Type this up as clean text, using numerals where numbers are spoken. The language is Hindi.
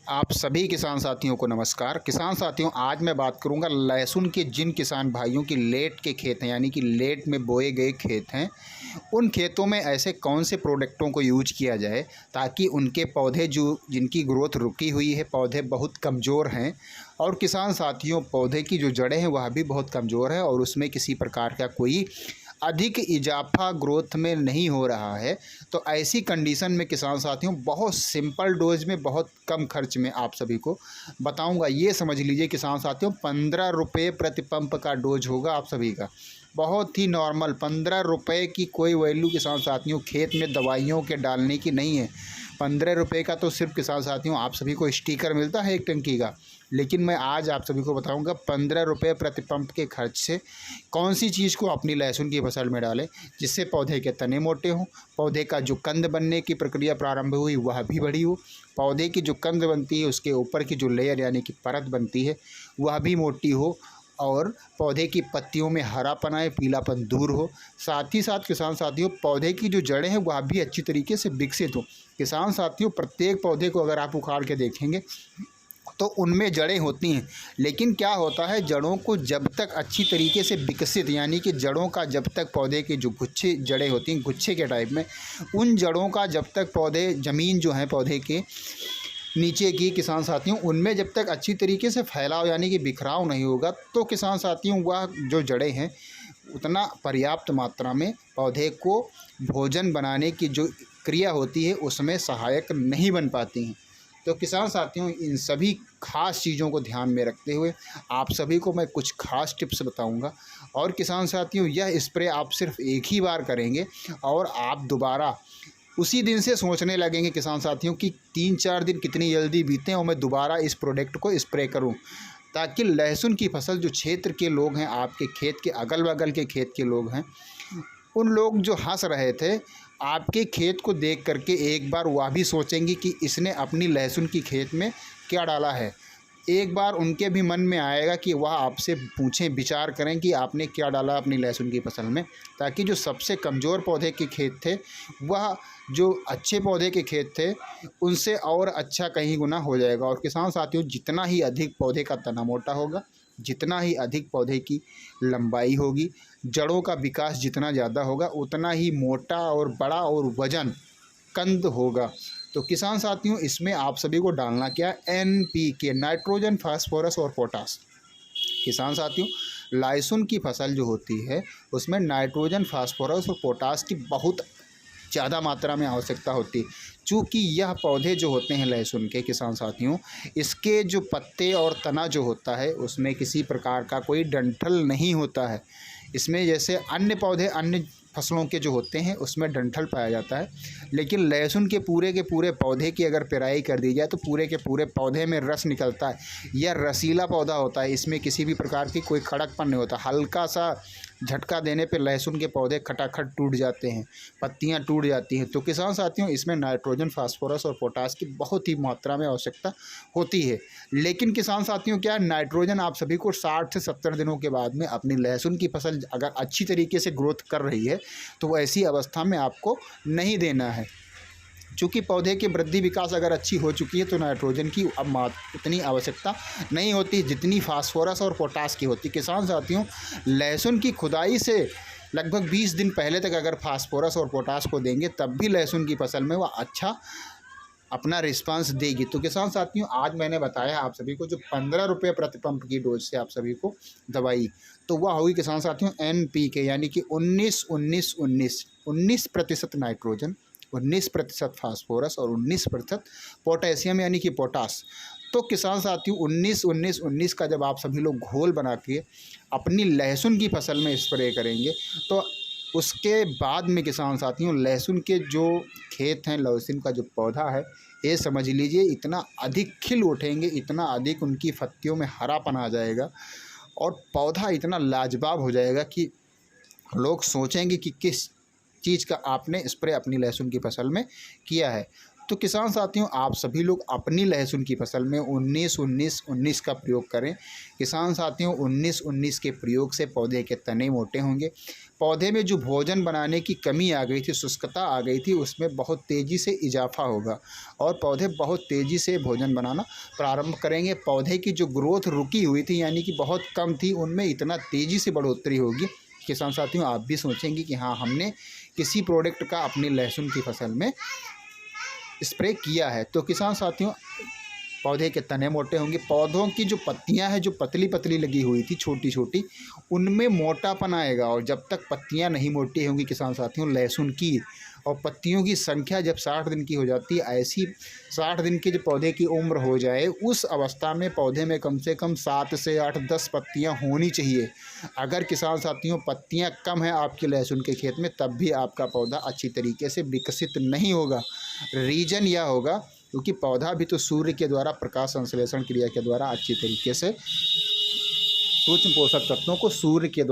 आप सभी किसान साथियों को नमस्कार। किसान साथियों, आज मैं बात करूंगा लहसुन के जिन किसान भाइयों की लेट के खेत हैं, यानी कि लेट में बोए गए खेत हैं, उन खेतों में ऐसे कौन से प्रोडक्टों को यूज किया जाए ताकि उनके पौधे जो जिनकी ग्रोथ रुकी हुई है, पौधे बहुत कमज़ोर हैं। और किसान साथियों, पौधे की जो जड़ें हैं वह भी बहुत कमज़ोर है और उसमें किसी प्रकार का कोई अधिक इजाफा ग्रोथ में नहीं हो रहा है। तो ऐसी कंडीशन में किसान साथियों, बहुत सिंपल डोज में बहुत कम खर्च में आप सभी को बताऊंगा। ये समझ लीजिए किसान साथियों, 15 रुपये प्रति पंप का डोज होगा आप सभी का। बहुत ही नॉर्मल 15 रुपये की कोई वैल्यू किसान साथियों खेत में दवाइयों के डालने की नहीं है। 15 रुपये का तो सिर्फ किसान साथियों आप सभी को स्टिकर मिलता है एक टंकी का, लेकिन मैं आज आप सभी को बताऊंगा 15 रुपये प्रति पंप के खर्च से कौन सी चीज़ को अपनी लहसुन की फसल में डालें जिससे पौधे के तने मोटे हों, पौधे का जो कंद बनने की प्रक्रिया प्रारंभ हुई वह भी बड़ी हो, पौधे की जो कंद बनती है उसके ऊपर की जो लेयर यानी कि परत बनती है वह भी मोटी हो और पौधे की पत्तियों में हरापन आए, पीलापन दूर हो। साथ ही साथ किसान साथियों, पौधे की जो जड़ें हैं वह भी अच्छी तरीके से विकसित हो। किसान साथियों, प्रत्येक पौधे को अगर आप उखाड़ के देखेंगे तो उनमें जड़ें होती हैं, लेकिन क्या होता है, जड़ों को जब तक अच्छी तरीके से विकसित, यानी कि जड़ों का जब तक पौधे की जो गुच्छे जड़ें होती हैं गुच्छे के टाइप में, उन जड़ों का जब तक पौधे ज़मीन जो है पौधे के नीचे की किसान साथियों उनमें जब तक अच्छी तरीके से फैलाव यानी कि बिखराव नहीं होगा तो किसान साथियों वह जो जड़ें हैं उतना पर्याप्त मात्रा में पौधे को भोजन बनाने की जो क्रिया होती है उसमें सहायक नहीं बन पाती हैं। तो किसान साथियों, इन सभी खास चीज़ों को ध्यान में रखते हुए आप सभी को मैं कुछ खास टिप्स बताऊंगा। और किसान साथियों, यह स्प्रे आप सिर्फ एक ही बार करेंगे और आप दोबारा उसी दिन से सोचने लगेंगे किसान साथियों कि 3-4 दिन कितनी जल्दी बीते और मैं दोबारा इस प्रोडक्ट को स्प्रे करूं, ताकि लहसुन की फसल जो क्षेत्र के लोग हैं, आपके खेत के अगल बगल के खेत के लोग हैं, उन लोग जो हंस रहे थे आपके खेत को देख करके एक बार वह भी सोचेंगे कि इसने अपनी लहसुन की खेत में क्या डाला है। एक बार उनके भी मन में आएगा कि वह आपसे पूछें, विचार करें कि आपने क्या डाला अपनी लहसुन की फसल में, ताकि जो सबसे कमज़ोर पौधे के खेत थे वह जो अच्छे पौधे के खेत थे उनसे और अच्छा कहीं गुना हो जाएगा। और किसान साथियों, जितना ही अधिक पौधे का तना मोटा होगा, जितना ही अधिक पौधे की लंबाई होगी, जड़ों का विकास जितना ज़्यादा होगा, उतना ही मोटा और बड़ा और वजन कंद होगा। तो किसान साथियों, इसमें आप सभी को डालना क्या है, NPK, नाइट्रोजन, फास्फोरस और पोटास। किसान साथियों, लहसुन की फसल जो होती है उसमें नाइट्रोजन, फास्फोरस और पोटास की बहुत ज़्यादा मात्रा में आवश्यकता होती है। चूँकि यह पौधे जो होते हैं लहसुन के किसान साथियों, इसके जो पत्ते और तना जो होता है उसमें किसी प्रकार का कोई डंठल नहीं होता है। इसमें जैसे अन्य पौधे अन्य फसलों के जो होते हैं उसमें डंठल पाया जाता है, लेकिन लहसुन के पूरे पौधे की अगर पेराई कर दी जाए तो पूरे के पूरे पौधे में रस निकलता है। यह रसीला पौधा होता है, इसमें किसी भी प्रकार की कोई कड़कपन नहीं होता। हल्का सा झटका देने पे लहसुन के पौधे खटाखट टूट जाते हैं, पत्तियां टूट जाती हैं। तो किसान साथियों, इसमें नाइट्रोजन, फास्फोरस और पोटास की बहुत ही मात्रा में आवश्यकता होती है। लेकिन किसान साथियों, क्या नाइट्रोजन आप सभी को 60 से 70 दिनों के बाद में अपनी लहसुन की फसल अगर अच्छी तरीके से ग्रोथ कर रही है तो ऐसी अवस्था में आपको नहीं देना है। चूँकि पौधे की वृद्धि विकास अगर अच्छी हो चुकी है तो नाइट्रोजन की अब उतनी आवश्यकता नहीं होती जितनी फास्फोरस और पोटास की होती। किसान साथियों, लहसुन की खुदाई से लगभग 20 दिन पहले तक अगर फास्फोरस और पोटास को देंगे तब भी लहसुन की फसल में वह अच्छा अपना रिस्पांस देगी। तो किसान साथियों, आज मैंने बताया आप सभी को जो 15 रुपये प्रति पंप की डोज से आप सभी को दवाई, तो वह होगी किसान साथियों NPK, यानी कि 19% नाइट्रोजन, 19% फास्फोरस और 19% पोटेशियम यानी कि पोटास। तो किसान साथियों, 19-19-19 का जब आप सभी लोग घोल बना के अपनी लहसुन की फसल में स्प्रे करेंगे तो उसके बाद में किसान साथियों, लहसुन के जो खेत हैं, लहसुन का जो पौधा है, ये समझ लीजिए इतना अधिक खिल उठेंगे, इतना अधिक उनकी पत्तियों में हरापन आ जाएगा और पौधा इतना लाजवाब हो जाएगा कि लोग सोचेंगे कि किस चीज़ का आपने स्प्रे अपनी लहसुन की फसल में किया है। तो किसान साथियों, आप सभी लोग अपनी लहसुन की फसल में 19-19-19 का प्रयोग करें। किसान साथियों, 19-19 के प्रयोग से पौधे के तने मोटे होंगे। पौधे में जो भोजन बनाने की कमी आ गई थी, शुष्कता आ गई थी, उसमें बहुत तेज़ी से इजाफा होगा और पौधे बहुत तेज़ी से भोजन बनाना प्रारंभ करेंगे। पौधे की जो ग्रोथ रुकी हुई थी, यानी कि बहुत कम थी, उनमें इतना तेज़ी से बढ़ोतरी होगी। किसान साथियों, आप भी सोचेंगे कि हाँ, हमने किसी प्रोडक्ट का अपनी लहसुन की फसल में स्प्रे किया है। तो किसान साथियों, पौधे के तने मोटे होंगे। पौधों की जो पत्तियां हैं, जो पतली पतली लगी हुई थी छोटी छोटी, उनमें मोटापन आएगा। और जब तक पत्तियां नहीं मोटी होंगी किसान साथियों लहसुन की, और पत्तियों की संख्या जब 60 दिन की हो जाती है, ऐसी 60 दिन की जो पौधे की उम्र हो जाए, उस अवस्था में पौधे में कम से कम 7 से 8-10 पत्तियां होनी चाहिए। अगर किसान साथियों पत्तियां कम हैं आपके लहसुन के खेत में, तब भी आपका पौधा अच्छी तरीके से विकसित नहीं होगा। रीज़न यह होगा क्योंकि पौधा भी तो सूर्य के द्वारा प्रकाश संश्लेषण क्रिया के द्वारा अच्छी तरीके से सूक्ष्म पोषक तत्वों को सूर्य के द्वारा